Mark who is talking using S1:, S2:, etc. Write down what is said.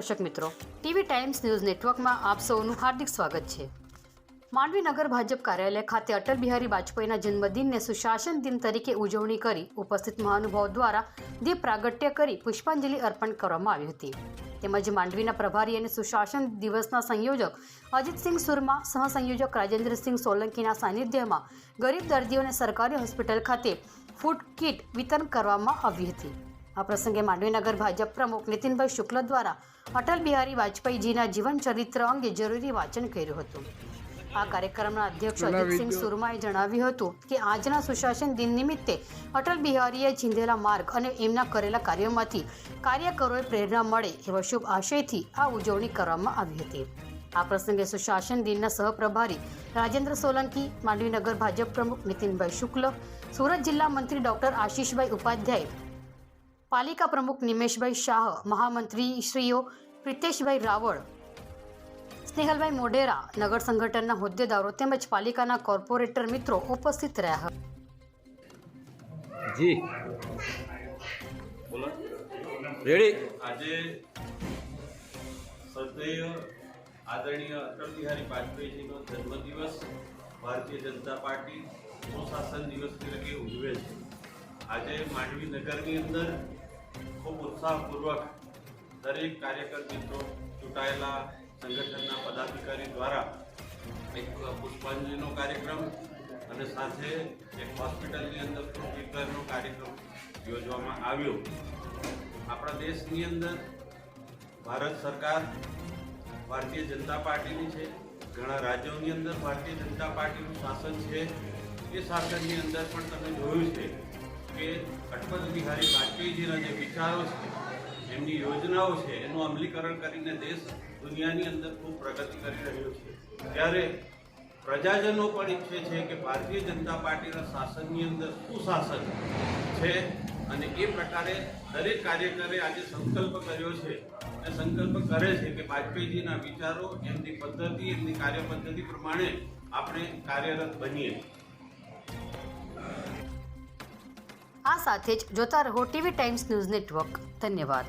S1: દર્શક મિત્રો, TV times news નેટવર્કમાં આપ સૌનું હાર્દિક સ્વાગત છે। માંડવી નગર ભાજપ કાર્યાલય ખાતે અટલ બિહારી વાજપેયીના જન્મદિનને સુશાસન દિન તરીકે ઉજવણી કરી ઉપસ્થિત મહાનુભાવો દ્વારા દીપ પ્રાગટ્ય કરી પુષ્પાંજલિ અર્પણ કરવામાં આવી હતી। તેમજ માંડવીના પ્રભારી અને સુશાસન દિવસના સંયોજક અજીતસિંહ સુરમા, સહસંયોજક રાજેન્દ્રસિંહ સોલંકીના સાનિધ્યમાં ગરીબ દર્દીઓને સરકારી હોસ્પિટલ ખાતે ફૂડ કીટ વિતરણ કરવામાં આવી હતી। આ પ્રસંગે માંડવીનગર ભાજપ પ્રમુખ નીતિનભાઈ શુક્લ દ્વારા અટલ બિહારી વાજપેયીજીના જીવન ચરિત્ર અંગે જરૂરી વાંચન કર્યું હતું। આ કાર્યક્રમના અધ્યક્ષ અજીતસિંહ સુરમાએ જણાવ્યું હતું કે આજના સુશાસન દિન નિમિત્તે અટલ બિહારીએ ચીંધેલા માર્ગ અને એમના કરેલા કાર્યોમાંથી કાર્યકરોએ પ્રેરણા મળે એવા શુભ આશયથી આ ઉજવણી કરવામાં આવી હતી। આ પ્રસંગે સુશાસન દિનના સહપ્રભારી રાજેન્દ્ર સોલંકી, માંડવીનગર ભાજપ પ્રમુખ નીતિનભાઈ શુક્લ, સુરત જિલ્લા મંત્રી ડોક્ટર આશીષભાઈ ઉપાધ્યાય, પાલિકા પ્રમુખ નિમેશભાઈ શાહ, મહામંત્રીશ્રીઓ પ્રિતેશભાઈ રાવળ, સ્નેહલભાઈ મોઢેરા, નગર સંગઠનના હોદ્દેદારો તેમજ પાલિકાના કોર્પોરેટર મિત્રો ઉપસ્થિત રહ્યા હતા।
S2: જી બોલો રેડી।
S3: આજે શ્રદ્ધેય આદરણીય અટલ બિહારી વાજપેયીજીનો જન્મદિવસ ભારતીય જનતા પાર્ટી સુશાસન દિવસ તરીકે ઉજવે છે। આજે માંડવી નગરની અંદર ખૂબ ઉત્સાહપૂર્વક દરેક કાર્યકર મિત્રો ચૂંટાયેલા સંગઠનના પદાધિકારી દ્વારા એક પુષ્પાંજલિનો કાર્યક્રમ અને સાથે એક હોસ્પિટલની અંદર વિતરણનો કાર્યક્રમ યોજવામાં આવ્યો। આપણા દેશની અંદર ભારત સરકાર ભારતીય જનતા પાર્ટીની છે, ઘણા રાજ્યોની અંદર ભારતીય જનતા પાર્ટીનું શાસન છે। એ શાસનની અંદર પણ તમે જોયું છે કે અટલ બિહારી વાજપેયીજીના જે વિચારો છે, એમની યોજનાઓ છે, એનું અમલીકરણ કરીને દેશ દુનિયાની અંદર ખૂબ પ્રગતિ કરી રહ્યો છે। ત્યારે પ્રજાજનો પણ ઈચ્છે છે કે ભારતીય જનતા પાર્ટીના શાસનની અંદર સુશાસન છે અને એ પ્રકારે દરેક કાર્યકરે આજે સંકલ્પ કર્યો છે અને સંકલ્પ કરે છે કે વાજપેયીજીના વિચારો, એમની પદ્ધતિ, એમની કાર્યપદ્ધતિ પ્રમાણે આપણે કાર્યરત બનીએ।
S1: આ સાથે જ જોતા રહો ટીવી ટાઈમ્સ ન્યૂઝ નેટવર્ક। ધન્યવાદ।